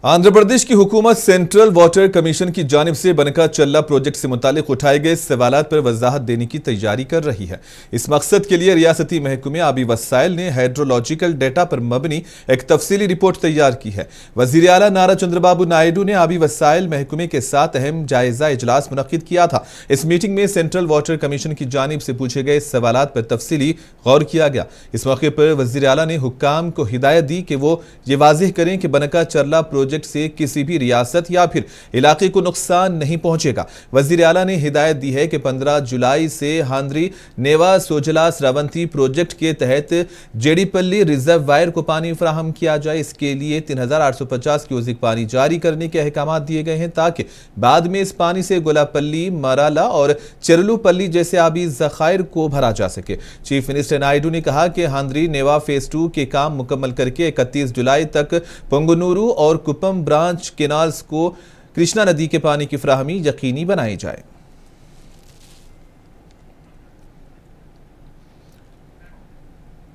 आंध्र प्रदेश की हुकूमत central water commission की जानिब से बनका चल्ला प्रोजेक्ट से मुतालिक उठाए गए सवालात पर वजाहत देने की तैयारी कर रही है। इस मकसद के लिए रियासती महकमे आबी वसाइल ने हाइड्रोलॉजिकल डेटा पर मबनी एक तफसीली रिपोर्ट तैयार की है। वजीर आला नारा चंद्रबाबू नायडू ने आबी वसाइल महकमे के साथ अहम जायजा इजलास मुनक्किद किया था। इस मीटिंग में सेंट्रल वाटर कमीशन की जानिब से पूछे गए सवालात पर तफसीली गौर किया गया। इस मौके पर वजीर आला ने हुक्काम को हिदायत दी कि वो ये वाज़ेह करें कि बनका चल्ला प्रोजेक्ट से किसी भी रियासत या फिर इलाके को नुकसान नहीं पहुंचेगा। वजीर आला ने हिदायत दी है कि 15 जुलाई से हांद्री नेवा सोजला स्रावंती प्रोजेक्ट के तहत जेडीपल्ली रिजर्वायर को पानी फराहम किया जाए। इसके लिए 3850 क्यूसेक पानी जारी करने के अहकाम दिए गए हैं ताकि बाद में इस पानी से गोलापल्ली, मराला और चेरलूपल्ली जैसे आबी जखायर को भरा जा सके। चीफ मिनिस्टर नायडू ने कहा कि हांद्री नेवा फेज 2 के काम मुकम्मल करके 31 जुलाई तक पुंगनूरू और कुप्पम ब्रांच केनाल्स को कृष्णा नदी के पानी की फराहमी यकीनी बनाई जाए।